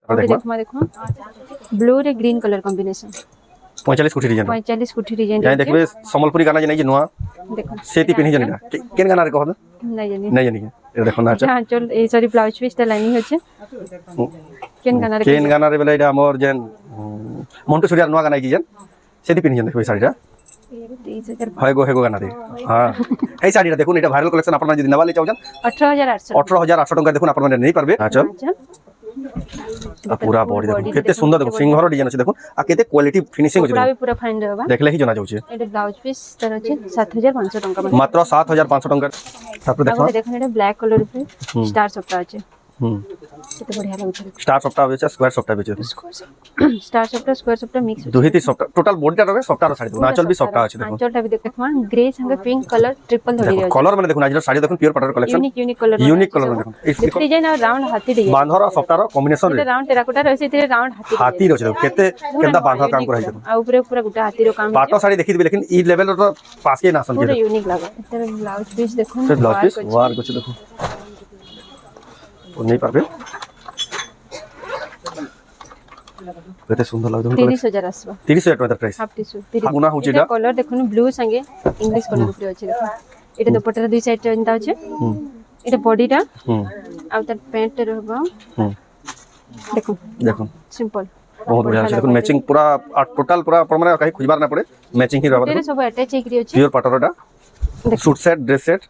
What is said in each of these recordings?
देखो देखो ब्लू रे ग्रीन कलर कॉम्बिनेशन 45 कोटी डिजाइन 45 कोटी डिजाइन यहां देखबे संबलपुरी गाना जे नुआ देखो सेती पिनि जनिटा केन गाना रे कहद नहीं जानी ए देखो ना हां चल ए सॉरी ब्लाउज पीस ता लाइनिंग होचे केन गाना रे बेला इडा मोर जेन मोंटू सूर्या नुआ गाना की जेन सेती पिनि जन देखबे साड़ीटा हेगो गाना रे हां ए साड़ीटा देखो एटा वायरल कलेक्शन आपन जदी नवाले चाहजन 18800 टका देखो आपन नहीं पारबे हां चल पूरा बॉडी देखो केते सुंदर देखो सिंहर डिजाइन আছে দেখুন আর কেতে কোয়ালিটি ফিনিশিং আছে পুরা পুরা ফাইন रहबा দেখলে হি জানা যাচ্ছে এটা ব্লাউজ পিস তার আছে 7500 টাকা মাত্র 7500 টাকা তারপর দেখো দেখুন এটা ব্ল্যাক কলর উপরে স্টার সফটা আছে কেতে বঢ়িয়া লাগুছে স্টার সফটা আছে স্কয়ার সফটা আছে স্টার সফটা স্কয়ার সফটা মিক্স দুহিতি সফটা টোটাল বডিটা রবে সফটা আর শাড়ি দেখুন আঁচল भी সফটা আছে দেখুন আঁচলটা भी দেখো গ্রে সঙ্গে পিঙ্ক কলর ট্রিপল ধরি আছে কলর মানে দেখুন আজর শাড়ি দেখুন পিওর পাটর কালেকশন ইউনিক কলর দেখুন এই ডিজাইন আর রাউন্ড হাতি ডিজাইন বাঁধর সফটার কম্বিনেশন রে রাউন্ড টেরাকোটা রয়েছে এতে রাউন্ড হাতি রয়েছে কেতে কেনটা বাঁধর কাম করা দেখুন आ ऊपर पूरा गुटा हाथीरो काम पाटो साड़ी देखि दिबे लेकिन ई लेवल रो पास के ना समझे पूरा यूनिक लगा तेरे ब्लाउज पीस देखो ब्लाउज पीस वार कुछ देखो तो नहीं पाबे केते सुंदर लाग 30000 आसबा 30000 टका प्राइस हाफ टिश्यू 30 गुना होची एटा कलर देखो ब्लू संगे इंग्लिश कलर ऊपर अछि देखो एटा दुपट्टा दुई साइड एंता अछि एटा बॉडीटा आ त पैंट रहबा देखो देखो सिंपल बहुत बढ़िया छै देखो मैचिंग पूरा टोटल पूरा पर माने कहीं खुजबार ना पड़े मैचिंग ही रहबा देखो सब अटैच हेकरी अछि प्योर पाटरटा सूट सेट ड्रेस सेट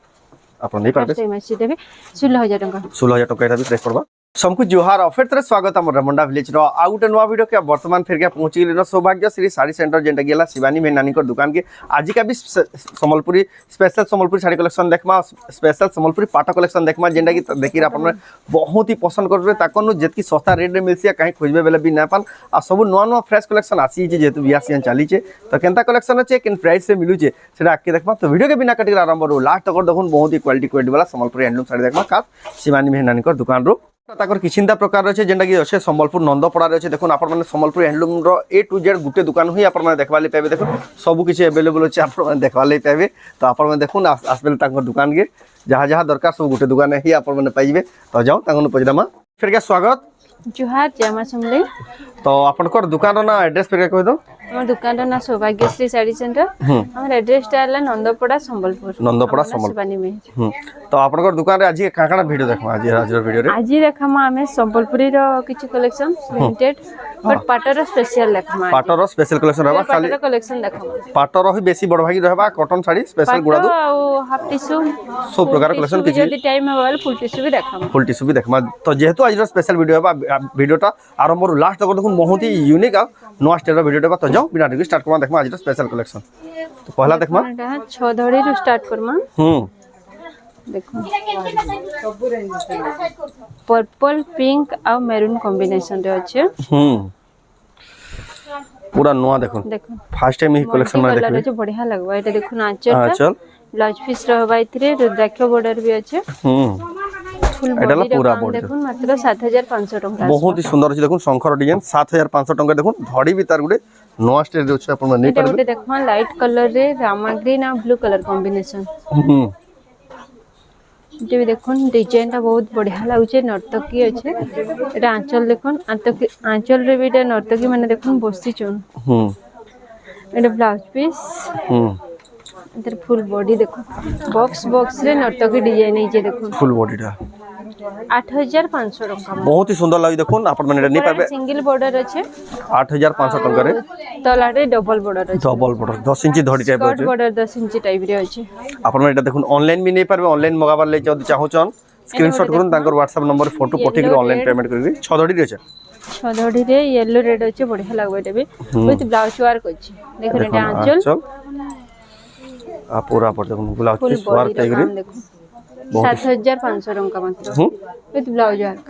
अपन नहीं पाबे सेम अछि देबे 16000 टका 16000 टका एटा भी प्राइस पड़बा सबको जोहार ऑफर तरह स्वागत हमर रमंडा विलेज रो आ गुटे नवा वीडियो के वर्तमान फेर के पहुंची गेल सौभाग्य श्री साड़ी सेंटर जेंटा गेला शिवानी मेनानी को दुकान के आज का भी संबलपुरी स्पेशल संबलपुरी साड़ी कलेक्शन देखमा स्पेशल संबलपुरी पाटा कलेक्शन देखमा जेंटा की देखि आपन बहुत ही पसंद करबे ताकनु जेतकी सस्ता रेट रे मिलसिया कहीं खोजबे बेले भी ना पाल आ सब नवा नवा फ्रेश कलेक्शन आसी जे जेतु बिया सीजन चाली छे तो केनता कलेक्शन छे केन प्राइस से मिलु छे सेटा आके देखमा तो वीडियो के बिना कटिक आरंभ रो लास्ट तक देखुन बहुत ही क्वालिटी वाला संबलपुरी हैंडलूम साड़ी देखमा खास शिवानी मेनानी को दुकान रो ताकर किछिंदा प्रकार रहे जेंटा की अच्छे संबलपुर नंदपड़ा रहे देखो आप संबलपुर हैंडलूम रो ए टू जेड गुटे दुकान ही आप देखवा पाए देखो सब किसी अवेलेबल अच्छे आप देखवा पाए तो आप देखो आसबे दुकान के जहाँ जहाँ दरकार सब गुटे दुकान ही आप पाइबे तो जाओ पचरामा फिर क्या स्वागत जुहार जमा समले तो आपनकर दुकान ना एड्रेस पे कह दो हमर दुकान ना सौभाग्यश्री साड़ी सेंटर हमर एड्रेस टा हला नंदपड़ा शिवानी में तो आपनकर दुकान रे आज काकाना वीडियो देखमा आज वीडियो रे आज देखमा हमें संबलपुरी रो किछि कलेक्शन लिमिटेड बट पाटर स्पेशल देखमा पाटर स्पेशल कलेक्शन रहबा खाली पाटर कलेक्शन देखमा पाटर ही बेसी बड़ भागी रहबा कॉटन साड़ी स्पेशल गुड़ा दो आ हाफ टिश्यू सब प्रकार कलेक्शन किछि जदी टाइम अवेलेबल फुल टिश्यू भी देखमा तो जेहेतु आज स्पेशल वीडियो है वीडियोटा आरंभ लास्ट तक देखो बहुत ही यूनिक आ नवा स्टाइल वीडियो तो जाओ बिना स्टार्ट करमा देखमा आज स्पेशल कलेक्शन तो पहला देखमा 6 धड़ी रो स्टार्ट करमा देखो पर्पल पिंक आ मैरून कॉम्बिनेशन रे अछि पूरा नवा देखो फर्स्ट टाइम ही कलेक्शन में देखबे कलर बढ़िया लगबा एटा देखो आंचल ब्लाउज पीस रहबा इतरे रुद्राक्ष बॉर्डर भी अछि एटा पूरा बॉडी देखो मात्र 7500 टका बहुत ही सुंदर अछि देखो शंकर डिजाइन 7500 टका देखो धड़ी भी तार गुडे नवा स्टेज अछि अपन नै परबे एटा देखो लाइट कलर रे रामा ग्रीन आ ब्लू कलर कॉम्बिनेशन जे भी देखो डिजाइन ता बहुत बढ़िया लागुचे नर्तकी अछि एटा आंचल देखो आंचल रे भी एटा नर्तकी माने देखो बस्ती चोन एटा ब्लाउज पीस इधर फुल बॉडी देखो बॉक्स रे नर्तकी डिजाइन है जे देखो फुल बॉडीटा 8500 टका बहुत ही सुंदर लागि देखो आपण माने नै पाबे सिंगल बॉर्डर अछि 8500 टका रे तलाडे डबल बॉर्डर अछि 10 इंच धड़ी टाइप अछि बॉर्डर 10 इंच टाइप रे अछि आपण माने देखो ऑनलाइन भी नै पाबे ऑनलाइन मगाबार ले जदी चाहो छन स्क्रीनशॉट करूँ तांकर व्हाट्सएप नंबर फोटो पठि के ऑनलाइन पेमेंट करी 6 धड़ी रे छै 6 धड़ी रे येलो रेड अछि बढ़िया लागबे एटा भी विथ ब्लाउज वर्क अछि देखो एटा आंचल आ पूरा पर देखो ब्लाउज पीस वर्क टाइगरी 7500 टका मात्र विथ ब्लाउज वर्क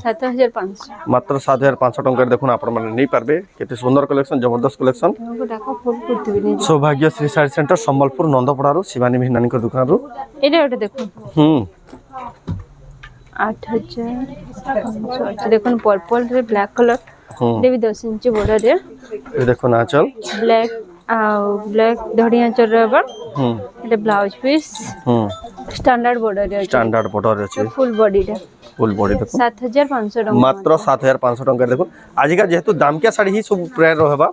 7500 मात्र 7500 टका देखो आपण माने नै पारबे केते सुंदर कलेक्शन जबरदस्त कलेक्शन सौभाग्य श्री साड़ी सेंटर संबलपुर नंदपड़ा रो शिवानी मेहनानी को दुकान रो एटा ओटे देखो 8500 देखो पर्पल रे ब्लैक कलर दे भी 10 इंच बॉर्डर रे ये देखो ना चल ब्लैक धड़ी आंचल रहबा एटा ब्लाउज पीस स्टैंडर्ड बॉर्डर रे अछि फुल बॉडी रे ফুল বডি দেখুন 7500 टका मात्र 7500 टंका देखुन आजिका जेहेतु दामकिया साड़ी ही सब प्राय रहबा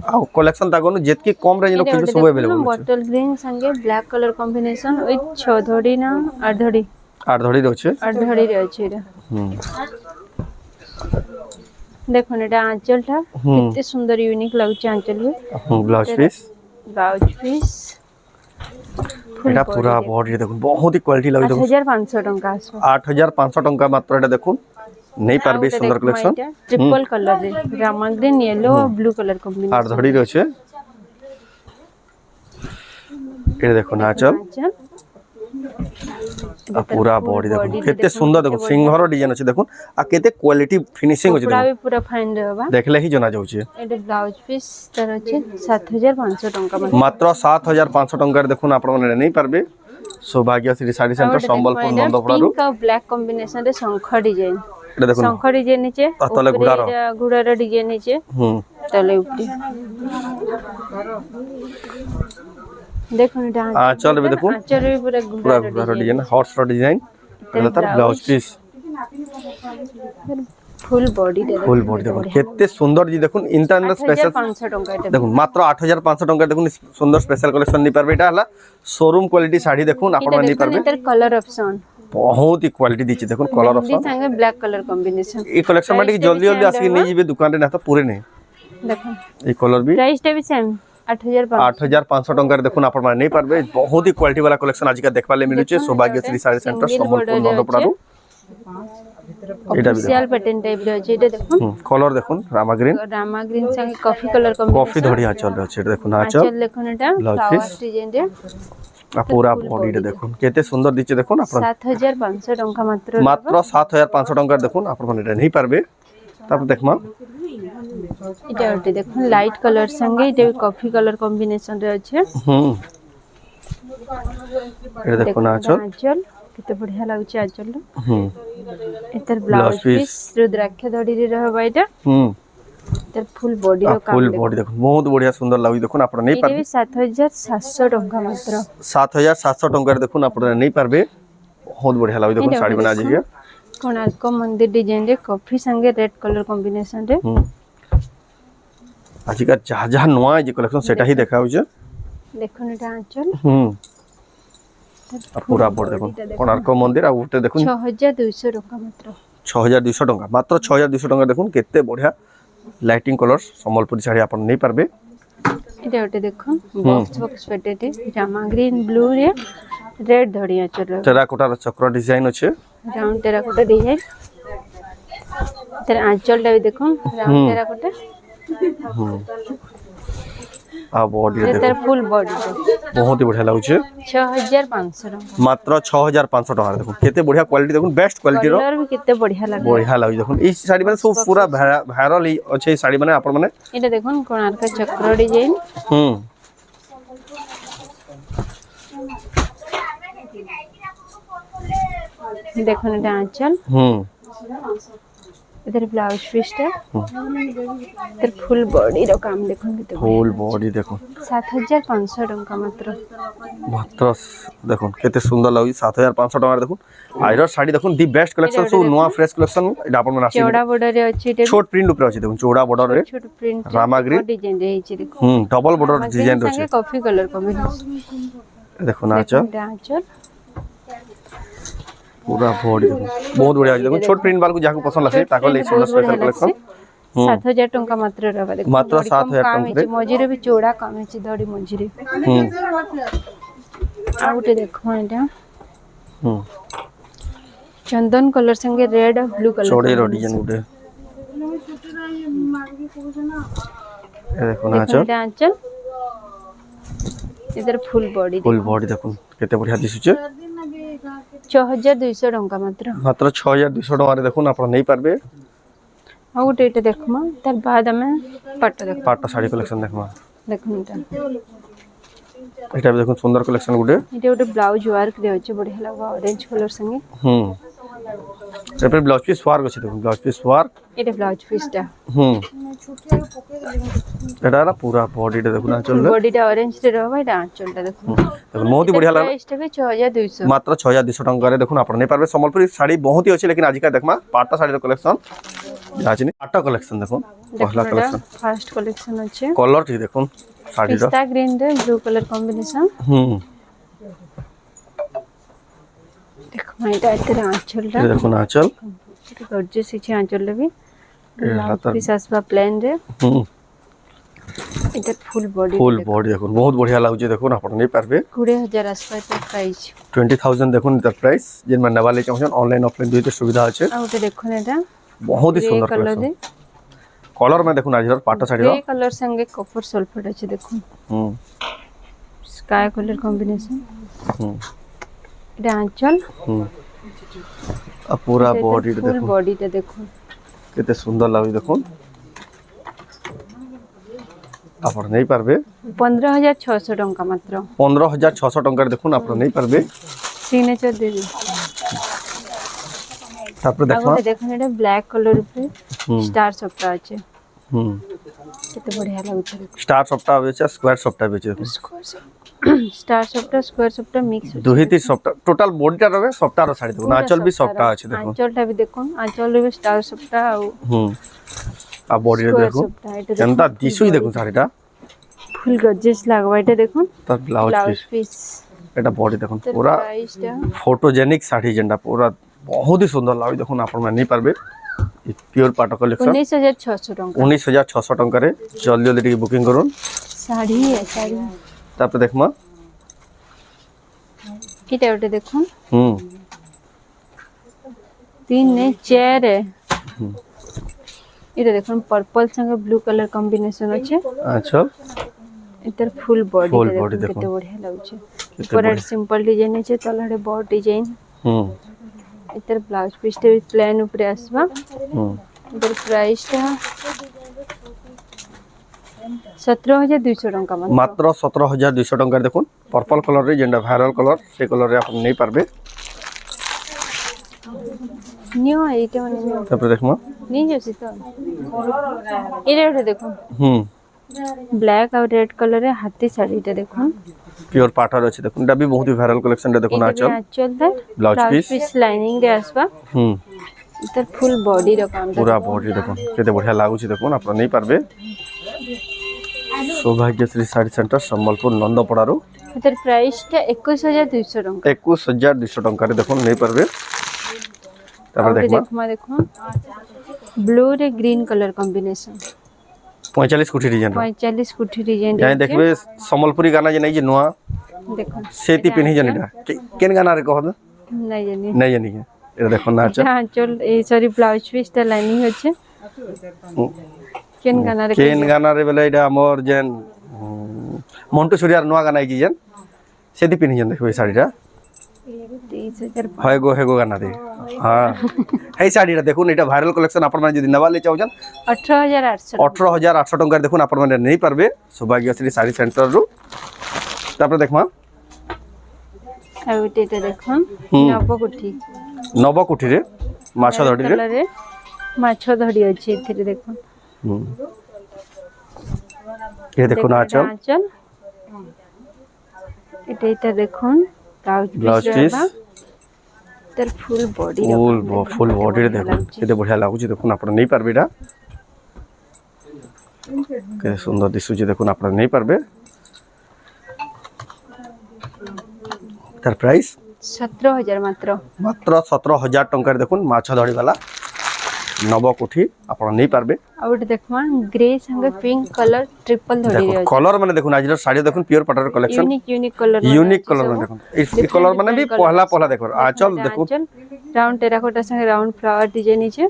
आ कलेक्शन तागनु जेतकी कम रेंज नो किछु सब अवेलेबल छै बॉटल ग्रीन संगे ब्लैक कलर कॉम्बिनेशन विथ 6 धड़ी ना 8 धड़ी 8 धड़ी रहछे 8 धड़ी रहछे रे देखो एटा आंचल था कितने सुंदर यूनिक लागछ आंचल में ब्लाउज पीस एटा पूरा बॉडी देखुन बहुत ही क्वालिटी लागछ 8500 टका 8500 टंका मात्र एटा देखुन नहीं पारबे सुंदर कलेक्शन ट्रिपल कलर रे Rama green yellow blue colour combination 8 धड़ी रहछे ए देखो नाचल आ पूरा बॉडी देखो केते सुंदर देखो सिंहर डिजाइन अछि देखो आ केते क्वालिटी फिनिशिंग अछि देखो पूरा फाइन रहबा देखले ही जना जाउछि एटा ब्लाउज पीस तर अछि 7500 टका मात्र 7500 टंका रे देखो आपण माने नहीं पारबे सौभाग्य श्री साड़ी सेंटर संबलपुर नंदपुरा रो पिंक और ब्लैक कॉम्बिनेशन रे शंख डिजाइन एटा देखो शंख डिजाइन नीचे तले घुड़ार डिजाइन नीचे तले ऊपर देखो एटा आंचल भी देखो आंचल भी पूरा घुड़ार डिजाइन हॉर्स रो डिजाइन एटा तार ब्लाउज पीस फुल बॉडी देखो केते सुंदर जी देखो इंटरनल स्पेशल 500 टका एटा देखो मात्र 8500 टंका देखो सुंदर स्पेशल कलेक्शन नहीं पारबे एटा हला शोरूम क्वालिटी साड़ी देखो आपण माने नहीं पारबे इधर कलर ऑप्शन बहुत ही क्वालिटी दीची देखो कलर ऑप्शन संगे black colour combination a collection माटी जल्दी जल्दी आसी नहीं जीबे दुकान रे ना तो पूरे नहीं देखो ए कलर भी प्राइस टा भी सेम 8500 टंका देखो आपण माने नहीं पारबे बहुत ही क्वालिटी वाला कलेक्शन आज का देखबा ले मिलु छे सौभाग्य श्री साड़ी सेंटर संबलपुर नंदपुरा रो एटा भी ऑफिशियल पैटर्न टाइप रे अछि एटा देखो कलर देखो रामा ग्रीन संगे कॉफी कलर कॉम्बिनेशन कॉफी धड़िया चल रहा छे देखो ना चल देखो एटा फ्लावर डिजाइन रे आ पूरा बॉडी रे देखो केते सुंदर दिचे देखो ना 7500 टंका मात्र 7500 टंका देखो आपण माने नहीं पारबे तब देखमा इटा ओटे देखो लाइट कलर संगे इटा कॉफी कलर कॉम्बिनेशन रे अछि एटा देखो ना चल किते बढ़िया लागछ आंचल एतर ब्लाउज पीस रुद्राक्ष धड़ी रे रहबा एटा तर फुल बॉडी रो काम फुल बॉडी देखो बहुत बढ़िया सुंदर लागै देखो आपण नहीं पारबे 7700 टंका मात्र 7700 टंका रे देखो आपण नहीं पारबे बहुत बढ़िया लागै देखो साड़ी बना जाइए कोणार्क मंदिर डिजाइन रे कॉफी संगे रेड कलर कॉम्बिनेशन रे आज का जहा जहा नवा जे कलेक्शन सेटा ही देखा होजे देखो एटा आंचल पूरा बॉडी देखो कोणार्क मंदिर आ उठे देखो 6200 टंका मात्र 6200 टंका मात्र 6200 टंका देखो केते बढ़िया लाइटिंग कलर संबलपुरी साड़ी आपण नहीं पारबे एटा ओटे देखो बॉक्स पेटेटे रामा ग्रीन ब्लू रे रेड धड़िया चल टेराकोटा चक्र डिजाइन अछि राउंड टेराकोटा डिजाइन तेरे आंचल टा भी देखो राउंड टेराकोटा आ बॉडी रे तेरे फुल बॉडी बहुत ही बढ़िया लागु छे 6500 टका मात्र 6500 टका देखो केते बढ़िया क्वालिटी देखो बेस्ट क्वालिटी रो कलर भी केते बढ़िया लागे बढ़िया लागु देखो ई साड़ी माने सब पूरा वायरल अछि साड़ी माने आपण माने एटा देखो कोणार्क चक्र डिजाइन देखो एटा आंचल इधर ब्लाउज पीस टा इधर फुल बॉडी रो काम देखो फुल बॉडी देखो 7500 टका मात्र देखो केते सुंदर लागि 7500 टका देखो आइरो साड़ी देखो दी बेस्ट कलेक्शन सो नवा फ्रेश कलेक्शन एटा आपण माने आसी चौड़ा बॉर्डर रे अछि छोट प्रिंट ऊपर अछि देखो चौड़ा बॉर्डर रे छोट प्रिंट रामा ग्रीन डिजाइन रे अछि देखो डबल बॉर्डर डिजाइन रे अछि कॉफी कलर कॉम्बिनेशन देखो ना आंचल पूरा बॉडी देखो बहुत बढ़िया देखो छोट प्रिंट वाला को जाको पसंद लासे ताको ले सुंदर स्पेशल कलेक्शन 7000 टंका मात्र रहबा देखो मात्र 7000 टंका रे मझिरे भी चौड़ा काम अछि धड़ी मझिरे आउटे देखो एटा चंदन कलर संगे रेड और ब्लू कलर चौड़े रो डिजाइन उडे ए देखो ना आंचल इधर फुल बॉडी देखो केते बढ़िया दिसुचे 6200 टंका मात्र 6200 टका रे देखो ना आपण नहीं पारबे आ गोटे एटा देखमा तार बाद हमें पट्ट पाट साड़ी कलेक्शन देखमा देखो एटा এটা দেখুন সুন্দর কালেকশন গুটে এটা গোটে ব্লাউজ ওয়ার্ক রে আছে বড়িয়া লাগবা অরেঞ্জ কলর সঙ্গে তারপরে ব্লাউজ পিস ওয়ার্ক আছে দেখুন ব্লাউজ পিস ওয়ার্ক এটা ব্লাউজ পিসটা এটা না পুরা বডিটা দেখুন আঁচল বডিটা অরেঞ্জ রে রহবা এটা আঁচলটা দেখুন দেখুন বহুত বঢ়িয়া লাগলা প্রাইসটা भी 6200 মাত্র 6200 টাকারে দেখুন আপনারা নেই পারবে সম্বলপুরি শাড়ি বহুতই আছে লেকিন আজিকা দেখমা পাটটা শাড়ির কালেকশন আছে পাটটা কালেকশন দেখুন পহলা কালেকশন ফার্স্ট কালেকশন আছে কলর ঠিক দেখুন শাড়ির পিস্তা গ্রিন রে ব্লু কালার কম্বিনেশন দেখুন এটা এর আঁচলটা দেখুন আঁচল এটা গর্জিয়াস আছে আঁচলটা भी পিস আসবা প্লেন রে এটা ফুল বডি দেখুন বহুত বঢ়িয়া লাগুছে দেখুন আপনারা নেই পারবে 20000 আসবা তো প্রাইস 20000 দেখুন এটার প্রাইস যেন মানে নেবালে চাচ্ছেন অনলাইন অফলাইন দুইতে সুবিধা আছে আর ওটা দেখুন এটা বহুত সুন্দর কালেকশন কলর মে দেখুন আজির পাটটা শাড়ির গ্রে কালার সঙ্গে কপার সলফেট আছে দেখুন স্কাই কালার কম্বিনেশন এটা আঁচল আর পুরা বডিটা ফুল দেখুন বডিটা দেখুন কেতে সুন্দর লাগুছে দেখুন আপনারা নেই পারবে 15600 টাকা মাত্র 15600 টাকার দেখুন আপনারা নেই পারবে সিগনেচার দেবি তারপরে দেখুন দেখুন এটা ব্ল্যাক কালার উপরে স্টার সবটা আছে কত বঢ়িয়া লাগুছে স্টার সবটা আছে স্কয়ার সবটা আছে স্টার সবটা স্কয়ার সবটা মিক্স দুহিতি সবটা টোটাল বডিটা রবে সবটার শাড়ি দেখুন আঁচল भी সবটা আছে দেখুন আঁচলটা भी দেখুন আঁচল রে স্টার সবটা আর বডিটা দেখুন কেনটা দিশুই দেখুন শাড়িটা ফুল গর্জিয়াস লাগবা এটা দেখুন তার ব্লাউজ পিস এটা বডি দেখুন পুরা প্রাইসটা ফটোজেনিক শাড়ি যেটা পুরা বহুত ही সুন্দর লাগে দেখুন আপনারা নেই পারবে পিওর পাটো কালেকশন 19600 টাকা 19600 টাকারে জলদি জলদি টিকে বুকিং করুন শাড়ি তারপরে দেখমা এটা ওটা দেখুন 3 ने চেয়ার এটা দেখুন পার্পল সঙ্গে ব্লু কালার কম্বিনেশন আছে আচ্ছা এটার ফুল বডি দেখুন কত বঢ়িয়া লাগুছে উপরে সিম্পল ডিজাইন আছে তলরে বড় ডিজাইন এটার ব্লাউজ পিসটা भी প্লেন উপরে আসবা এটার প্রাইসটা 17200 টাকা মাত্র 17200 টাকার দেখুন পার্পল কালার রে যেটা ভাইরাল কালার সেই কালারে আপনি নেই পারবে নিও এইটা মানে তারপরে দেখমা নিয়ে যাচ্ছি তো এটা দেখুন ব্ল্যাক আর রেড কালারে হাতি শাড়িটা দেখুন পিওর পাটার আছে দেখুন এটা भी बहुत ही ভাইরাল কালেকশনটা দেখুন আঁচল আঁচলটা ব্লাউজ পিস লাইনিং রে আসবা এটার ফুল বডি রকম পুরা বডি দেখুন কেতে বঢ়িয়া লাগুছে দেখুন আপনারা নেই পারবে সৌভাগ্যশ্রী শাড়ি সেন্টার সম্বলপুর নন্দপড়ারু এটার প্রাইসটা 21200 টাকা 21200 টাকারে দেখুন নেই পারবে তারপরে দেখুন ব্লু রে গ্রিন কালার কম্বিনেশন 45 কোটি ডিজাইন 45 কোটি ডিজাইন যাই দেখবে সম্বলপুরি গানা যে নাই যে নোয়া দেখুন সেতি পিনহি জানি এটা কেন গানা রে কহ নাই জানি এটা দেখুন না আচ্ছা চল এই সরি ব্লাউজ পিসটা লাইনিং হচ্ছে কেন গানা রে বলে এটা আমর যেন মন্টু সুরিয়ার নোয়া গানা আইজি যেন সেতি পিনহি জান দেখবে শাড়িটা 23000 হয় গো হেগো গানা দে হ্যাঁ এই শাড়িটা দেখুন এটা ভাইরাল কালেকশন আপনারা যদি নেবালে চাওছেন 18800 টাকার দেখুন আপনারা নেই পারবে সৌভাগ্যশ্রী শাড়ি সেন্টার রু তারপরে দেখমা আর এটা দেখুন নবকুঠি রে মাছ ধড়ি রে মাছ ধড়ি আছে এতে দেখুন এ দেখুন আঁচল এটা দেখুন ব্লাউজ পিস তার ফুল বডি রে দেখুন কেতে বঢ়িয়া লাগুছে দেখুন আপনারা নেই পারবে এটা কেতে সুন্দর দিশুছে দেখুন আপনারা নেই পারবে তার প্রাইস 17000 মাত্র 17000 টাকার দেখুন মাছ ধড়ি वाला নবকুঠি আপনারা নেই পারবে আর এটা দেখুন গ্রে সঙ্গে পিঙ্ক কালার ট্রিপল ধড়ি দেখুন কালার মানে দেখুন আজির শাড়ি দেখুন পিওর পাটার কালেকশন ইউনিক কালার মানে দেখুন এই কালার মানে भी পহলা দেখুন আঁচল দেখুন রাউন্ড টেরাকোটা সঙ্গে রাউন্ড ফ্লাওয়ার ডিজাইন আছে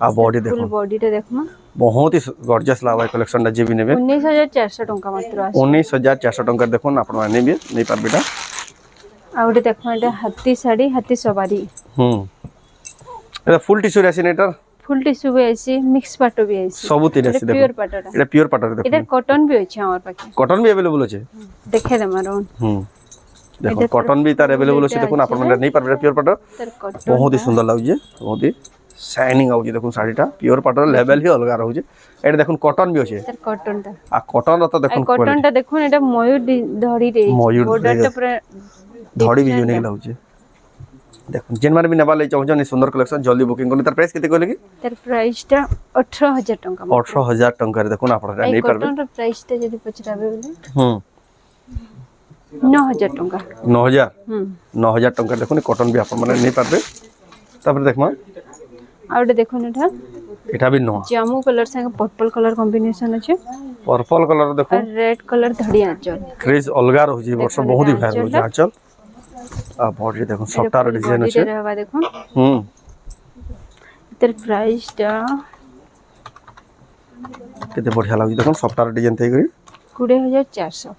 আর বডি দেখুন ফুল বডিটা দেখুন বহুত ही গর্জিয়াস লাগবে কালেকশনটা যে भी নেবে 19400 টাকা মাত্র আছে 19400 টাকার দেখুন আপনারা নেবে নেই পারবে এটা আর এটা দেখুন এটা হাতি শাড়ি হাতি সবারি এটা ফুল টিস্যু রেসিন এটা ফুল টিস্যু भी आइसी मिक्स पाटो भी आइसी सब तीन आसी देखो प्योर पाटोटा এটা পিওর পাটর দেখো इधर कॉटन भी अछि हमर पाखे কটন भी अवेलेबल আছে देखे दे मारोन দেখো কটন भी তার अवेलेबल আছে দেখুন আপন মানে नहीं পারবে পিওর পাটর तर कॉटन बहुत ही सुंदर लाଗୁছে बहुत ही শাইনিং আউছে দেখুন শাড়িটা পিওর পাটর লেভেল হি अलग রହୁছে এটা দেখুন কটন भी আছে तर कॉटन ता आ कटन तो देखुन कॉटन ता देखुन एटा मयूर धड़ी रे मयूर बॉर्डर ता पूरा धड़ी भी यूनिक लाଗୁছে देखुन जेन माने भी नेबा ले चाहू जन सुंदर कलेक्शन जल्दी बुकिंग करनी तार प्राइस केते कहले की तर प्राइस ता 18000 टका 18000 टका रे देखुन आपण नहीं पारबे कॉटन रो प्राइस ता जदी पचराबे बोले 9000 टका 9000 9000 टका देखुन कॉटन भी आपण माने नहीं पारबे तापर देखमा आउटे देखुन एटा भी नो जामू कलर संग पर्पल कलर कॉम्बिनेशन अछि पर्पल कलर देखो और रेड कलर धड़ी आंचल क्रेज अलगा रहउजी वर्ष बहुत ही भार रहउजी आंचल आ बॉडी देखो सफ्टार डिजाइन अछि रहबा देखो तर प्राइस ता केते बढ़िया लागुजी देखो सफ्टार डिजाइन थई गई 20400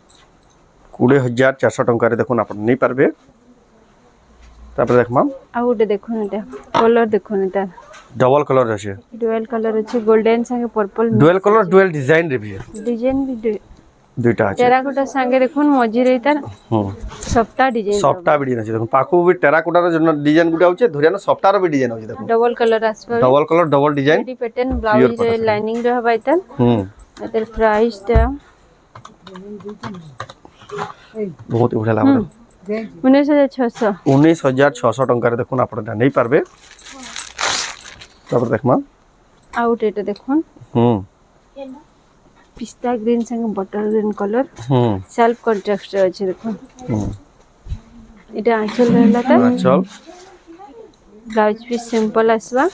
20400 टका रे देखो आपण नहीं पारबे तापर देखमा आ गोटे देखो एटा कलर देखो एटा डबल कलर अछि डुअल कलर अछि गोल्डन संगे purple dual colour dual design रे भी डिजाइन भी दुईटा अछि टेराकोटा संगे देखुन मझी रे तार सफ्टा डिजाइन सफ्टा भी डिजाइन अछि देखो पाखो भी टेराकोटा रो जन डिजाइन गुडा होचे धरियाना सफ्टा रो भी डिजाइन होचे देखो डबल कलर आसबा double colour double design body pattern blouse रे लाइनिंग रहबा इतन एतर प्राइस ता बहुत ही बढ़िया लागो 19600 19600 टका रे देखुन आपण नहीं पारबे तापर देखमा आउट एटा देखुन पिस्ता ग्रीन संगे butter green colour self contrast रे अछि देखुन एटा आंचल रहला ता आंचल ब्लाउज पीस सिंपल आसबा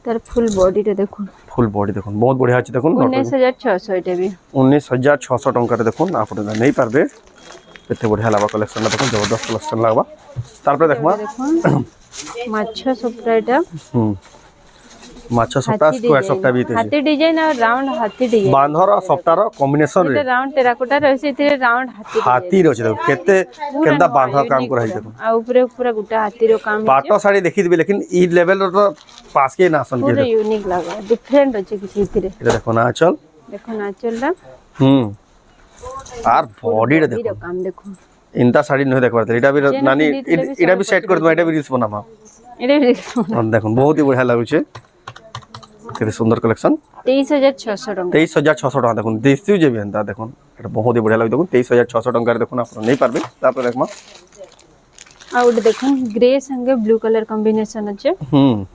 तार फुल बॉडी रे देखुन फुल बॉडी देखुन बहुत बढ़िया अछि देखुन 19600 एटा भी 19600 टका रे देखुन आपण नहीं पारबे एते बढ़िया लागबा कलेक्शन देखुन जबरदस्त कलेक्शन लागबा तार पर देखमा देखुन माछा सफ्टा एटा माछा सफ्टा स्क्वायर सफ्टा भी हाथी डिजाइन और राउंड हाथी डिजाइन बांधर और सफ्टार कॉम्बिनेशन रे राउंड टेराकोटा रहसे इतरे राउंड हाथी रो छै देखो केते केंदा बांधा काम कर है देखो आ ऊपरे पूरा गुटा हाथी रो काम पाटो साड़ी देखि दिबे लेकिन ई लेवल रो पास के ना सन के पूरा यूनिक लागा डिफरेंट अछि किसी इतरे ये देखो ना चल देखो ना चल रा आर बॉडी रे देखो काम देखो इनता साड़ी न देखबार एटा भी नानी एटा भी सेट कर दो एटा भी रील्स बनामा एटा भी देखो बहुत ही बढ़िया लागु छै केते सुंदर कलेक्शन 23600 टका 23600 टका देखो देसियो जे भी हंता देखो एटा बहुत ही बढ़िया लागु देखो 23600 टका रे देखो आप नहीं पारबे तापर देखमा आउट देखो ग्रे संगे ब्लू कलर कॉम्बिनेशन अछि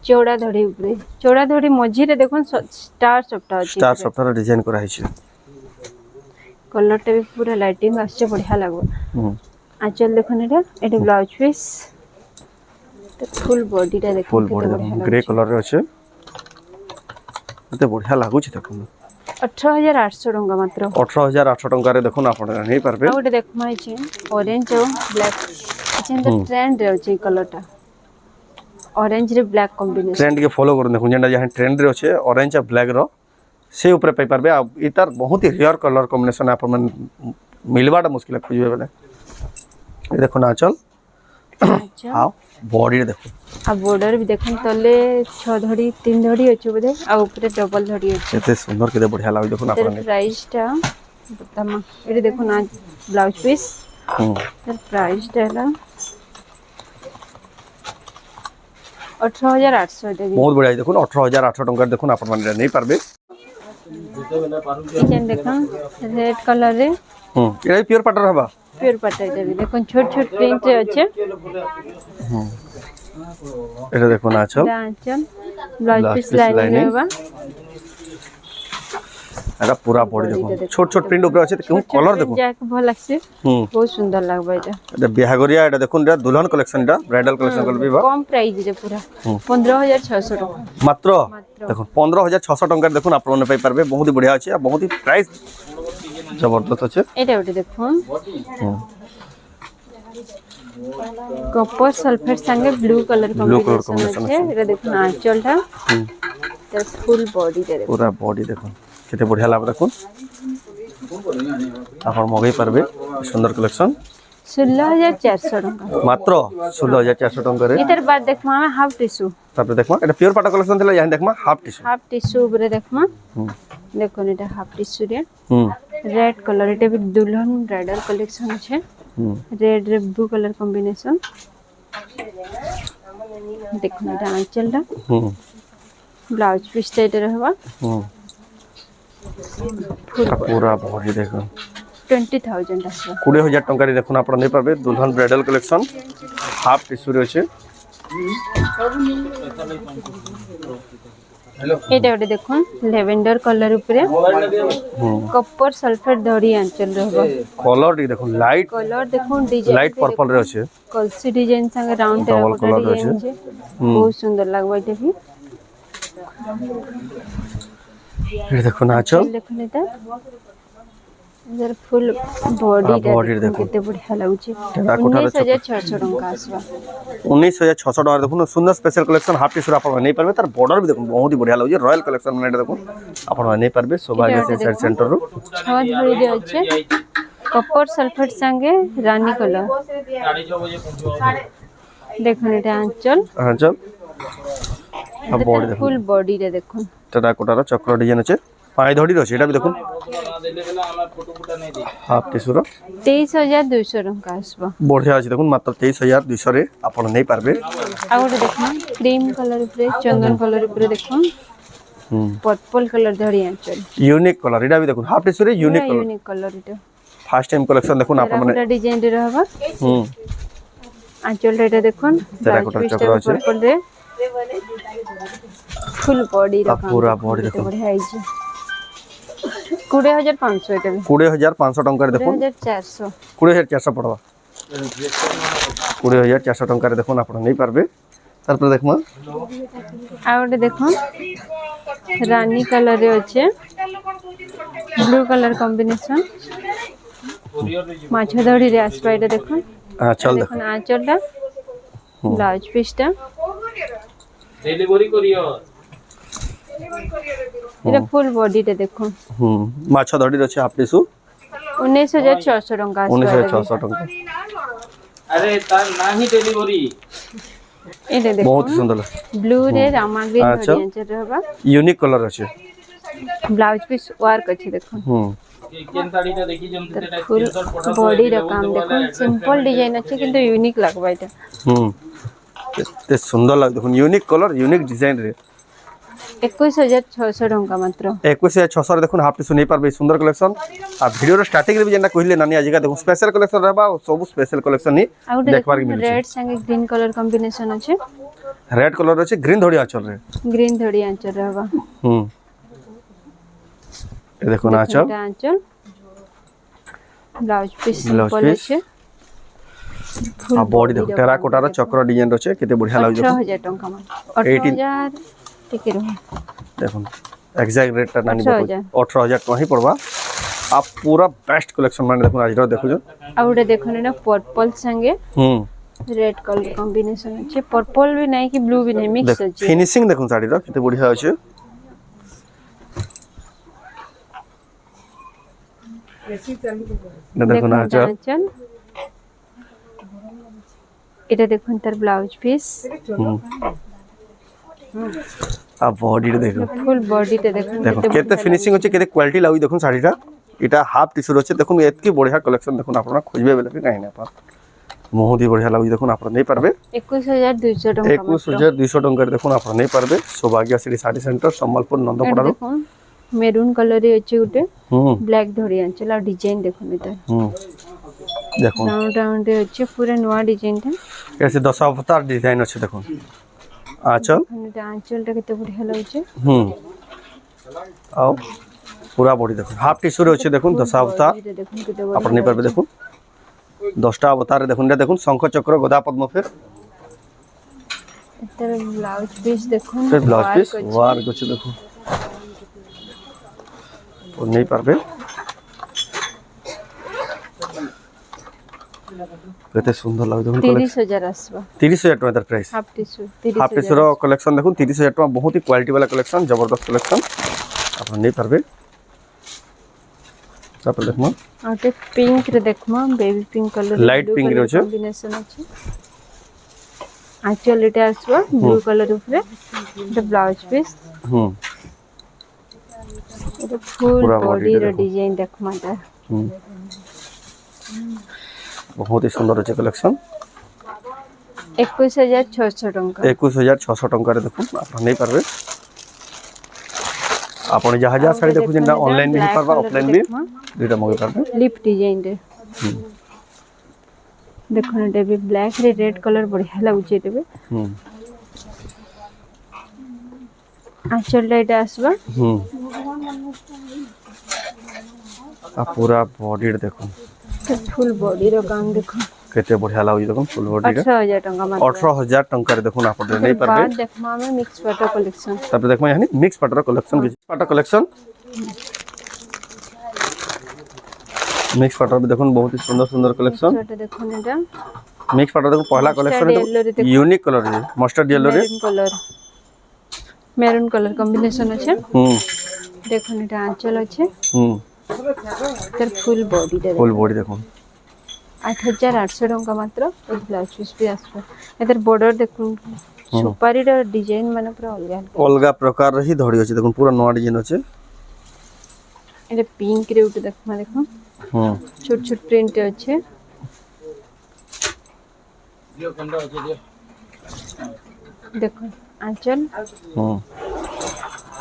चौड़ा धड़ी ऊपरे चौड़ा धड़ी मझी रे देखो स्टार सफ्टा अछि स्टार सफ्टा डिजाइन करा है छै कलर टे भी पूरा लाइटिंग आछे बढ़िया लागो आंचल देखो एटा ब्लाउज पीस तो फुल बॉडी टा देखो फुल बॉडी ग्रे कलर रे अछि एते बढ़िया लागु छै देखो 18800 टका मात्र 18800 टका रे देखो आपण नहीं पारबे आउट देखमा छै ऑरेंज और ब्लैक अच्छा तो ट्रेंड रे अछि कलर टा ऑरेंज रे ब्लैक कॉम्बिनेशन ट्रेंड के फॉलो करू देखो जेंडा जहां ट्रेंड रे अछि ऑरेंज और ब्लैक रो से ऊपर पे पारबे आ इतार बहुत ही रेयर कलर कॉम्बिनेशन आप मन मिलवाटा मुश्किल खोजबे बेले ये देखो ना चल हां बॉडी रे देखो आ बॉर्डर भी देखन तले 6 धड़ी 3 धड़ी अछि बदे आ ऊपर डबल धड़ी अछि केते सुंदर केते बढ़िया लागै देखो ना अपन प्राइस टा बतामा एडी देखो ना ब्लाउज पीस तर प्राइस टा 18800 दे बहुत बढ़िया देखो 18800 टका देखो अपन मन नहीं पारबे किचन देखो रेड कलर रे एटा प्योर पाटर हबा प्योर पाटर दे देखो छोट छोट प्रिंट रे अछि एटा देखो ना चल ब्लाउज पीस लाइनिंग रहबा एटा पूरा बॉडी देखो छोट छोट प्रिंट ऊपर अछि त कलर देखो जाक भल लागसे बहुत सुंदर लागबा एटा बिहागरिया एटा देखो दुल्हन कलेक्शन एटा ब्राइडल कलेक्शन कल भी कम प्राइस रे पूरा 15600 टका मात्र देखो 15600 टका देखो आप मन पाई पारबे बहुत ही बढ़िया अछि बहुत ही प्राइस जबरदस्त अछि एटा उठे देखो कॉपर सल्फेट संगे ब्लू कलर कॉम्बिनेशन है एटा देखो आंचल था तर फुल बॉडी रे पूरा बॉडी देखो केते बढ़िया लाग देखो आप मगै पारबे सुंदर कलेक्शन 16,400 टंका मात्र 16,400 टंका रे इधर बाद देखमा हमें हाफ टिश्यू तापर देखमा एटा प्योर पाटा कलेक्शन थिला यहां देखमा हाफ टिश्यू ऊपर देखमा देखो एटा हाफ टिश्यू रे हम्म रेड कलर एटा भी दुल्हन ब्राइडल कलेक्शन छे रेड रे ब्लू कलर कॉम्बिनेशन देखो एटा आंचल रा ब्लाउज पीस टाइट रहबा पूरा बॉडी देखो 20,000 आसबा 20,000 टंका रे देखुन आपण नै पाबे दुल्हन ब्राइडल कलेक्शन हाफ टिश्यू रे अछि एटा ओटे देखो लेवेंडर कलर ऊपर कॉपर सल्फेट धड़ी आंचल रहबा कलर टी देखो लाइट कलर देखो डिजाइन लाइट पर्पल रे अछि कलसी डिजाइन संग राउंड डबल कलर रे डिजाइन छे बहुत सुंदर लागबा एटा भी ये देखो ना चल देखो नेता इधर फुल बॉडी body देखो। केते बढ़िया लागुची टेराकोटा रे 19,600 टंका आसबा 19,600 टका देखुन सुंदर स्पेशल कलेक्शन हाफ टिश्यू आपण नै पारबे तार बॉर्डर भी देखुन बहुत ही बढ़िया लागुची रॉयल कलेक्शन माने देखुन आपण नै पारबे सौभाग्य साइड सेंटर रो छह धड़ी रे अछि कॉपर सल्फेट संगे रानी कलर देखो नेटा आंचल हां चल अब बॉडी देखो फुल बॉडी रे देखो टेराकोटा रो चक्र डिजाइन अछि पाए धड़ी रो सेटा भी देखुन हाफ टिश्यू रो 23,200 टंका आसबा बढ़िया अछि देखुन मात्र 23,200 रे आपण नै पारबे आ गोटे देखो क्रीम कलर ऊपर चंदन कलर ऊपर देखो पर्पल कलर धड़ी आंचल यूनिक कलर एटा भी देखुन हाफ टिश्यू रे यूनिक कलर इटा फर्स्ट टाइम कलेक्शन देखुन आपण माने पूरा डिजाइन रे रहबा आंचल रे देखो टेराकोटा चक्र अछि पर्पल रे फुल बॉडी रे पूरा बॉडी देखो बढ़िया है जी 20,500 एटा भी 20,500 टंका रे देखुन 20,400 20,400 पड़वा 20,400 टंका रे देखुन आपण नै पारबे तार पर देखमा आ गोटे देखो रानी कलर रे अछि ब्लू कलर कॉम्बिनेशन माछ धड़ी रे आसबा एटा देखो चल देखो आंचल टा ब्लाउज पीस टा डिलीवरी करियो एटा फुल बॉडी रे देखो माछ धड़ी रे छै हाफ टिश्यू 19,600 टंका आसबा 19,600 टंका अरे तार नाही डिलीवरी एटा देखो बहुत सुंदर ब्लू रे रामा ग्रीन धड़ी आंचल रहबा यूनिक कलर अछि ब्लाउज पीस वर्क अछि देखो केन साडीटा देखि जम तेटा फुल बॉडी रे काम देखो सिंपल डिजाइन अछि किंतु यूनिक लागबा एटा केते सुंदर लाग देखुन यूनिक कलर यूनिक डिजाइन रे 21,600 टंका मात्र 21,600 रे देखुन हाफ टिश्यू नै पारबे सुंदर कलेक्शन आ वीडियो रे स्टार्टिंग रे भी जेना कहिले नानी आजिका देखो स्पेशल कलेक्शन रहबा सब स्पेशल कलेक्शन नी देखबार के मिलि रेड संगे ग्रीन कलर कॉम्बिनेशन अछि रेड कलर अछि ग्रीन धड़ी आंचल रे ग्रीन धड़ी आंचल रहबा ये देखो ना आंचल एटा आंचल blouse piece blouse simple piece. अछि आ बॉडी देखो टेराकोटा रो चक्र डिजाइन रो छै केते बढ़िया लाग 18,000 टंका मात्र 18,000 ठीक रहो देखो एग्जैक्ट रेट ता नानी 18,000 18,000 टका ही पड़वा आप पूरा बेस्ट कलेक्शन माने देखो आज रो देखो जो आ गोटे देखो ना पर्पल संगे रेड कलर कॉम्बिनेशन अछि पर्पल भी नहीं कि ब्लू भी नहीं मिक्स अछि फिनिशिंग देखो साड़ी रो केते बढ़िया अछि देखो ना आंचल এটা দেখুন তার ব্লাউজ পিস आ बॉडी रे देखो ফুল বডিতে দেখুন देखो केते फिनिशिंग अछि केते क्वालिटी लागु देखो साड़ीटा इटा हाफ टिश्यू अछि देखो एतकी बढ़िया कलेक्शन देखो आपन खोजबे बेले काहे ना पा बहुत ही बढ़िया लागु देखो आपन नै पारबे 21,200 टका 21,200 टका देखो आपन नै पारबे सौभाग्य सिटी साड़ी सेंटर संबलपुर नंदपड़ा रो দেখুন মেরুন কালারে আছে গোটে ব্ল্যাক ধরি আনছিল আর ডিজাইন দেখুন এটা देखो রাউন্ড রাউন্ড আছে পুরো নয়া ডিজাইনটা ऐसे 10 अवतार डिजाइन अछि देखो आंचल এটা আঁচলটা কত বড়িয়া লাগছে आओ पूरा बॉडी देखो हाफ टिश्यू रे अछि देखो 10 अवतार এটা দেখুন কত आपन नै पारबे देखो 10टा अवतार रे देखुन देखुन शंख चक्र गदा पद्म फेर এটার ব্লাউজ পিস দেখুন फिर ब्लाउज पीस वार कुछ देखो और नहीं पारबे केते सुंदर लाग देखो 30,000 আসবা 30,000 टका दर price half tissue half tissue रो कलेक्शन देखो 30,000 टका बहुत ही क्वालिटी वाला कलेक्शन जबरदस्त कलेक्शन आप नहीं पारबे ତାପରେ ଦେଖମା ଆଉ ଟେ ପିଙ୍କ ରେ ଦେଖମା baby pink colour Light pink ରେ ଅଛି। କମ୍ବିନେସନ ଅଛି ଆକ୍ଚୁअली এটা আসবে ব্লু কালার উপরে এটা ব্লাউজ পিস ହୁଁ এটা ফুল पूरा body বডি টা ର দেখো। ডিজাইন দেখমা তা ବହୁତ ହି ସୁନ୍ଦର ଅଛି କଲେକ୍ସନ 21600 ଟଙ୍କା 21600 ଟଙ୍କାରେ ଦେଖୁନ୍ ଆପଣ ନେଇ ପାରବେ ଆପଣ ଯାହା ଯାହା ଶାଢ଼ୀ ଦେଖୁଛନ୍ତି ନା ଅନଲାଇନ ବି ହେଇପାରବା ଅଫଲାଇନ ବି ଦୁଇଟା ମଗେଇ ପାରବେ লিপ ডিজাইন রে দেখুন এটা भी ব্ল্যাক রে রেড কলর বঢ়িয়া লাগুছে এটা भी ହୁଁ আঁচলটা এটা আসবা ହୁଁ पूरा बॉडी देखो ফুল বডি র কাম দেখুন केते बढ़िया लाଗୁଛି देखो फुल बॉडी 18000 टंका मात्र 18000 टंका रे देखो आपण नहीं पारबे बाद देखमा में मिक्स वाटर कलेक्शन तापर देखो यानी मिक्स पाटर कलेक्शन पाटर कलेक्शन मिक्स पाटर भी देखो बहुत ही सुंदर सुंदर कलेक्शन छोटा देखुन এটা मिक्स पाटर देखो पहला कलेक्शन yellow रे देखो। यूनिक कलर है मस्टर्ड येलो रे মেরুন কলর কম্বিনেশন আছে हम्म দেখুন এটা আঁচল আছে हम्म তার ফুল বডিটা फुल बॉडी देखो 8800 ଟଙ୍କା ମାତ୍ର এই ব্লাউজ পিস ବି ଆସିବ ଏතର border ଦେଖୁন ସୁପାରୀର ଡିଜାଇନ ମାନେ ପୁରା ଅଲଗା अलगा प्रकार रे ही धड़ी अछि देखो पूरा नवा डिजाइन अछि এটা পিঙ্ক ରେ ଗୋଟେ ଦେଖମା ଦେଖୁନ हम्म छोट छोट प्रिंट আছে दियो खंड আছে दियो দেখুন আঁচল हम्म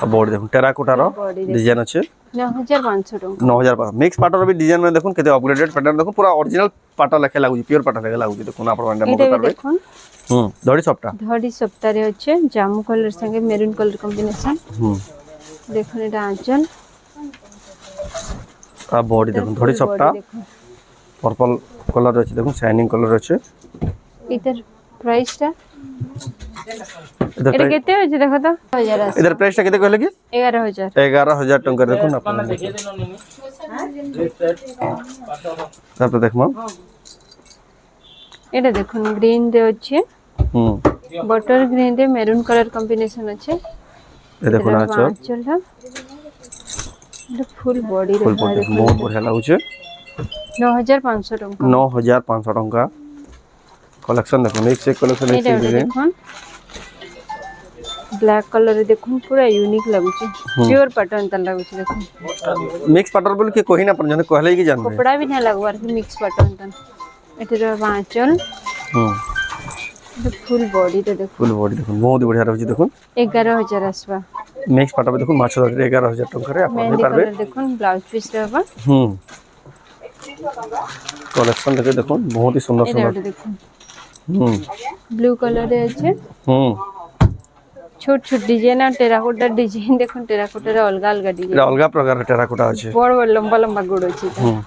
अब बॉडी देखो टेराकोटा रो body डिजाइन अछि 9500 टଙ୍କା 9000 मिक्स पाटर भी डिजाइन में देखो केते अपग्रेडेड पैटर्न देखो पूरा ओरिजिनल पाटर लेखे लागु प्योर पाटर लेखे लागु देखो आपण माने এটা मगे ବି पारबे দেখুন धड़ी सपटा ধড়ি সপ্তাহে আছে জামু কলর সঙ্গে মেরুন কলর কম্বিনেশন দেখুন এটা আঁচল आ बॉडी देखो धड़ी सपटा पर्पल कलर अछि देखो शाइनिंग कलर अछि এটার প্রাইসটা इधर এটা কেতে আছে দেখো তো 1000 আছে इधर प्राइस केते कहले कि 11000 11000 टंका देखो ना ଆପଣ ଦେଖେଇ ଦେଲ ନିନି ଲେଫ୍ଟ ସାଇড तापर देखमो এটা দেখুন গ্রিন রে আছে हम বটল গ্রিন রে মেরুন কলর কম্বিনেশন আছে ये देखो ना अच्छा আঁচলটা এটা ফুল বডি রে फुल बॉडी बहुत बढ़िया लागु छे 9500 टଙ୍କା 9500 टंका कलेक्शन देखो एक से कलेक्शन एक এটা से ওটা डिजाइन দেখুন ব্ল্যাক কলর রে দেখুন পুরা ইউনিক লাগুছে পিওর প্যাটার্ন তা লাগুছে দেখুন मिक्स पाटर बोल के कोही ना पर जने कहले कि जानबे কপড়া भी না লাগবার কি মিক্স প্যাটার্ন তা এটার আঁচল हम এটা ফুল বডিটা দেখুন फुल बॉडी देखो बहुत बढ़िया रहउछि देखो 11000 আসবা मिक्स पाटर भी देखो माछ धरी 11000 टंका रे आपण মেহেंदी नहीं पारबे कलर देखुन ब्लाउज पिस रहबा कलेक्शन देखे देखो बहुत ही सुंदर এটা सुंदर ওটা দেখুন हम ব্লু कलर রে আছে हम ছোট ছোট ডিজাইন আর টেরাকোটা ডিজাইন দেখুন টেরাকোটার অলগা অলগা ডিজাইন এটা अलगा प्रकार रे टेराकोटा আছে বড় বড় লম্বা লম্বা গোড় আছে এটা। हम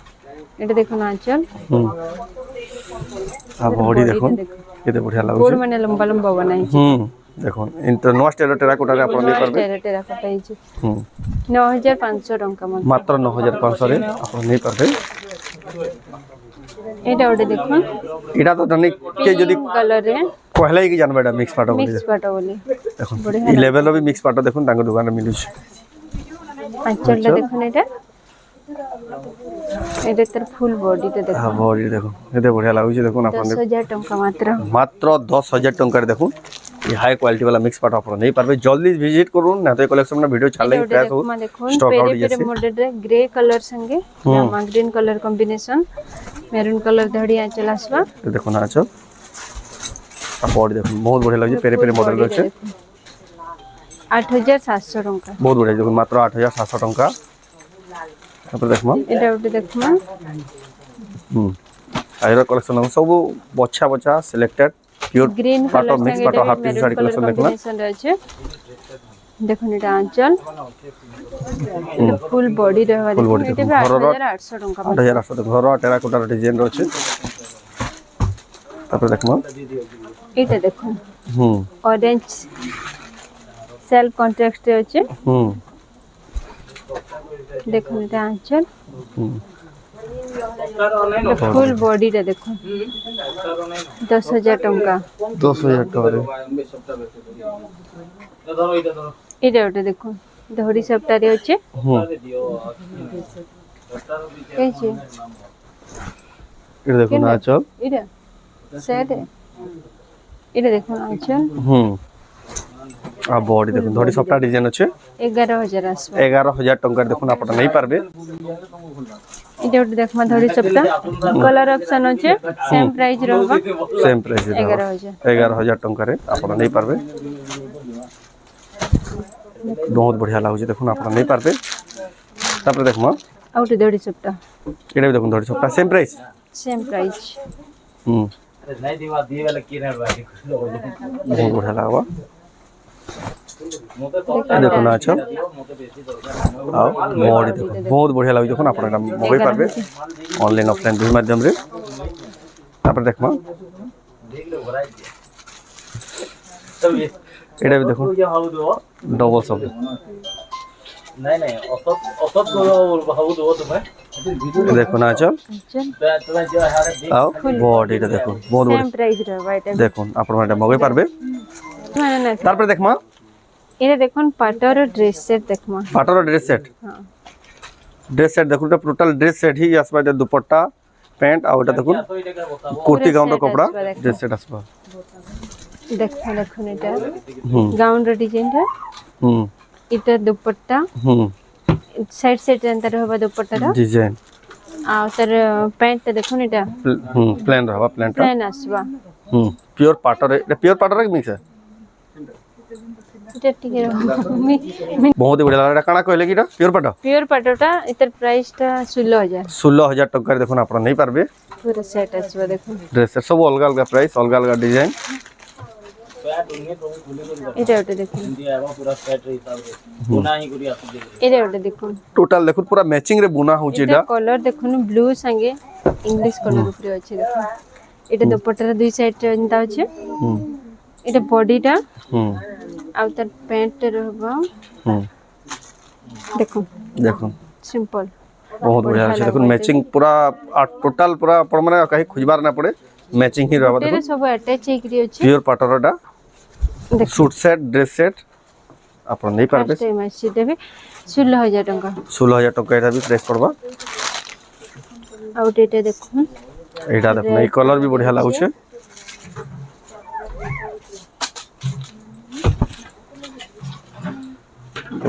এটা দেখুন আঁচল आ बॉडी देखो केते बढ़िया लागु গোড় মানে লম্বা লম্বা বানাই देखो इंटरनल टेराकोटा रे आपण नहीं पारबे টেরাকোটা ହେଇଛି हम 9500 ଟଙ୍କା মাত্র मात्र 9500 रे आपण नहीं पारबे এটা ওটা দেখুন एटा तो जने के जदी कलर रे कहले कि जानबे एटा मिक्स पाटर बोली मिक्स पाटा बोली देखो ई लेवल भी मिक्स पाटर देखो तांको दुकान में मिलु छै আঁচলটা দেখুন এটা এটা তার ফুল বডিটা দেখুন हां बॉडी देखो केते बढ़िया लागु छै देखो आपण 10000 ଟଙ୍କା ମାତ୍ର मात्र 10000 टंका रे देखो ये हाई क्वालिटी वाला मिक्स पाटर आपण नहीं पारबे जल्दी विजिट करूँ ना तो कलेक्शन में वीडियो छाड़ले এটা प्राइस हो দেখুন দেখুন स्टॉक आउट পেরে পেরে মডেল রে গ্রে কলর সঙ্গে জামা green colour combination maroon colour ধড়ি আঁচল আসবা ये देखो ना अच्छा बॉडी देखो बहुत बढ़िया लागु छै पेरे पेरे मॉडल আছে 8700 ଟଙ୍କା बहुत बढ़िया देखो मात्र 8700 टंका तापर देखमा এটা ওটা দেখুন आइरो कलेक्शन सब बच्चा बच्चा सिलेक्टेड प्योर গ্রিন पाटो কলর मिक्स সঙ্গে पाटो half T maroon sari colour collection देखना কম্বিনেশন আছে দেখুন এটা আঁচল এটা ফুল বডি रहबा Full body দেখুন দেখুন। এটা ঘরর 8800 ଟଙ୍କା 8800 घर टेराकोटा डिजाइन আছে তারপর দেখমা এটা দেখুন হুম অরেঞ্জ সেল কন্ট্রাস্ট আছে হুম দেখুন এটা আঁচল হুম ফুল বডিটা দেখুন 10000 টଙ୍କା 10000 টাকা রে ধরো এটা ধরো এটা ওটা দেখুন ধড়ি সপ্তাহে আছে হুম कैसे এটা দেখুন আঁচল इधर सेट है इधर देखो आंचल আর বডি দেখুন ধরি সবটা ডিজাইন আছে 11,000 आसपास 11,000 টঙ্কার দেখুন আপনারা নেই পারবে এটা ওটা দেখো ধরি সবটা কলর অপশন আছে সেম প্রাইস रहबा সেম প্রাইস 11,000 11,000 টঙ্কারে আপনারা নেই পারবে বহুত বঢ়িয়া লাগুছে দেখুন আপনারা নেই পারবে তারপরে দেখমা আউট ধরি সবটা এটা দেখুন ধরি সবটা সেম প্রাইস सेम प्राइस नहीं दीवा दिए वाला की रे भाई बहुत बढ़िया लागबा देखो ना अच्छा आओ बॉडी देखो बहुत बढ़िया लागी देखो आपन এটা মগাই পারবে অনলাইন অফলাইন দুই মাধ্যম রে তারপর দেখমা এটা দেখো ডবল সব नहीं नहीं औसत को भाव दो तुम्हें देखो ना चल तुम्हें जो है आओ বডিটা দেখো বহুত सेम বড় प्राइस रहबा এটা দেখুন আপনারা এটা মগাই পারবে মানে না তারপরে দেখমা এটা দেখুন পাটর ড্রেস সেট দেখমা পাটর ড্রেস সেট হ্যাঁ ড্রেস সেট দেখুন এটা টোটাল ড্রেস সেট ही আসবে এটা দুপট্টা প্যান্ট আর ওটা দেখুন কুর্তি গাউন র কপড়া ড্রেস সেট আসবে দেখো দেখুন এটা হুম গাউন র ডিজাইনটা হুম এটা দুপট্টা হুম সাইড সাইড এন্টার হবে দুপট্টাটা ডিজাইন আর তার প্যান্টটা দেখুন এটা হুম প্লেন रहबा প্লেনটা প্লেন আসবা হুম পিওর পাটর এটা পিওর পাটর কি মিক্স है এটা ঠিক আছে बहुत ही बढ़िया लगा এটা কানা কইলে কি এটা পিওর পাট পিওর পাটটা এটার প্রাইসটা 16000 16000 টাকার দেখুন আপনারা নেই পারবে পুরো সেট আসবে দেখুন ড্রেস সেট সব अलग अलग प्राइस अलग अलग डिजाइन এটা ওটা দেখুন इंडिया है पूरा सेट हिसाब से गुना ही गुड़ी आती है এটা ওটা দেখুন टोटल देखो पूरा मैचिंग रे बुना होची এটা এটা কলর দেখুন ব্লু সঙ্গে ইংলিশ কলর উপরে আছে দেখুন এটা দুপট্টার দুই সাইড এন্তা আছে হুম এটা বডিটা হুম আর তার প্যান্টটা रहबा হুম দেখুন দেখুন सिंपल बहुत बढ़िया আছে দেখুন ম্যাচিং পুরা আর টোটাল পুরা মানে কাহি খুঁজবার না পড়ে ম্যাচিং হি रहबा এটা দেখুন সব অ্যাটাচ ହେଇକିରି ଅଛି পিওর পাটরটা দেখুন सूट सेट ड्रेस सेट ଆପଣ ନେଇ পারবে ফার্স্ট টাইম আসছে এটা ବି 16000 ଟଙ୍କା 16000 টাকা এটা भी প্রাইস পড়বা ଆଉ এটা দেখুন এইটা দেখুন এই কলর भी बढ़िया লাগুছে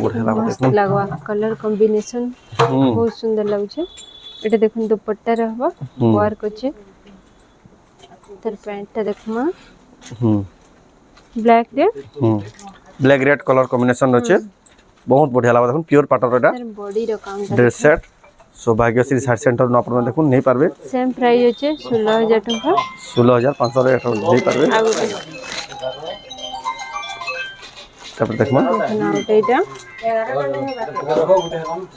बढ़िया লাগা मस्त দেখুন लगवा कलर कॉम्बिनेशन হুম बहुत सुंदर लाଗୁছে এটা দেখুন দুপট্টা रहबा ওয়ার্ক আছে তার প্যান্টটা দেখুন হুম ব্ল্যাক রে হুম ব্ল্যাক রেড কলর কম্বিনেশন আছে बहुत बढ़िया লাগা দেখুন পিওর পাটর এটা তার বডি র কাম ড্রেস সেট সৌভাগ্যশ্রী শাড়ি সেন্টার ন আপনারা দেখুন নেই পারবে সেম প্রাইস আছে 16000 ଟଙ୍କା 16500 রে এটা নেই পারবে ଆଉ তারপর দেখমা দেখুন ଆଉ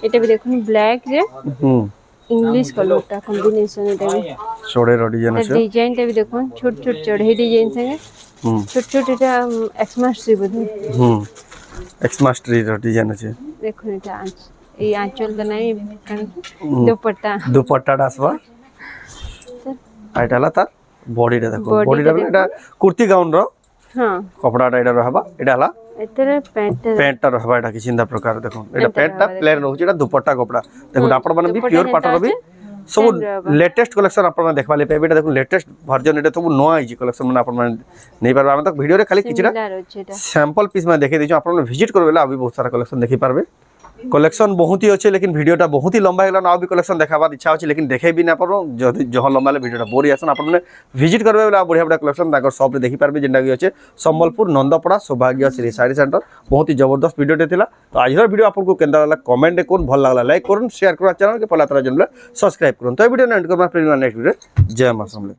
এটা ବି দেখুন ব্ল্যাক রে হুম इंग्लिश कलरটা कॉम्बिनेशन এটা भी চড়ে ডিজাইন আছে ডিজাইনটা भी দেখুন ছোট ছোট চড়াই ডিজাইন সঙ্গে হুম ছোট ছোট এটা এক্সমাস ট্রি বোধহয় হুম এক্স মাস্টারি ডিজাইন আছে দেখুন এটা এই আঁচলটা নাই দুপট্টা দুপট্টাটা আসবা আর এটা হলা তার বডিটা দেখো Body বডিটা এটা কুর্তি গাউন র হ্যাঁ কপড়াটা এটা রহবা এটা হলা এটার প্যান্টটা প্যান্টটা রহবা এটা কি চিন্তা প্রকার দেখুন এটা প্যান্টটা প্লেন রହୁଛି এটা দুপट्टा কপড়া দেখুন ଆପଣ ମାନେ ବି পিওর পাଟର ବି ସବୁ ଲେଟେଷ୍ଟ କଲେକ୍ସନ ଆପଣ ମାନେ ଦେଖିବା ଲାଗି ଏଇଟା ଦେଖୁন ଲେଟେଷ୍ଟ ଭର୍ଜନ ଏଟା ସବୁ ନୂଆ ହେଇଛି କଲେକ୍ସନ ମାନେ ଆପଣ ମାନେ ନେଇ ପାରବେ ଆମେ ତ ଭିଡିଓରେ ଖାଲି କିଛିଟା ସିମିଲାର ଅଛି এটা सैंपल पीस में देखे दीजिए आप विजिट करबे अभी बहुत सारा कलेक्शन देखि पारबे कलेक्शन बहुत ही अच्छे लेकिन वीडियोटा बहुत ही लंबा है भी कलेक्शन देखाबार इच्छा अच्छे लेकिन देखे भी ना पारो जहाँ लंबा वीडियोटा बोरी आसन आप विजिट करबे बढ़िया बढ़िया कलेक्शन शॉप देखि पारबे जेनटा कि अच्छे संबलपुर नंदपड़ा सौभाग्यश्री साड़ी सेंटर बहुत ही जबरदस्त वीडियोटे थिला तो आज वीडियो आपको केंदा लागला कमेंट कौन भल लागला लाइक करूँ शेयर करूँ चैनल के पहला तरह जनले सब्सक्राइब करूँ तो वीडियो एंड करना नेक्स्ट वीडियो जय मां समले।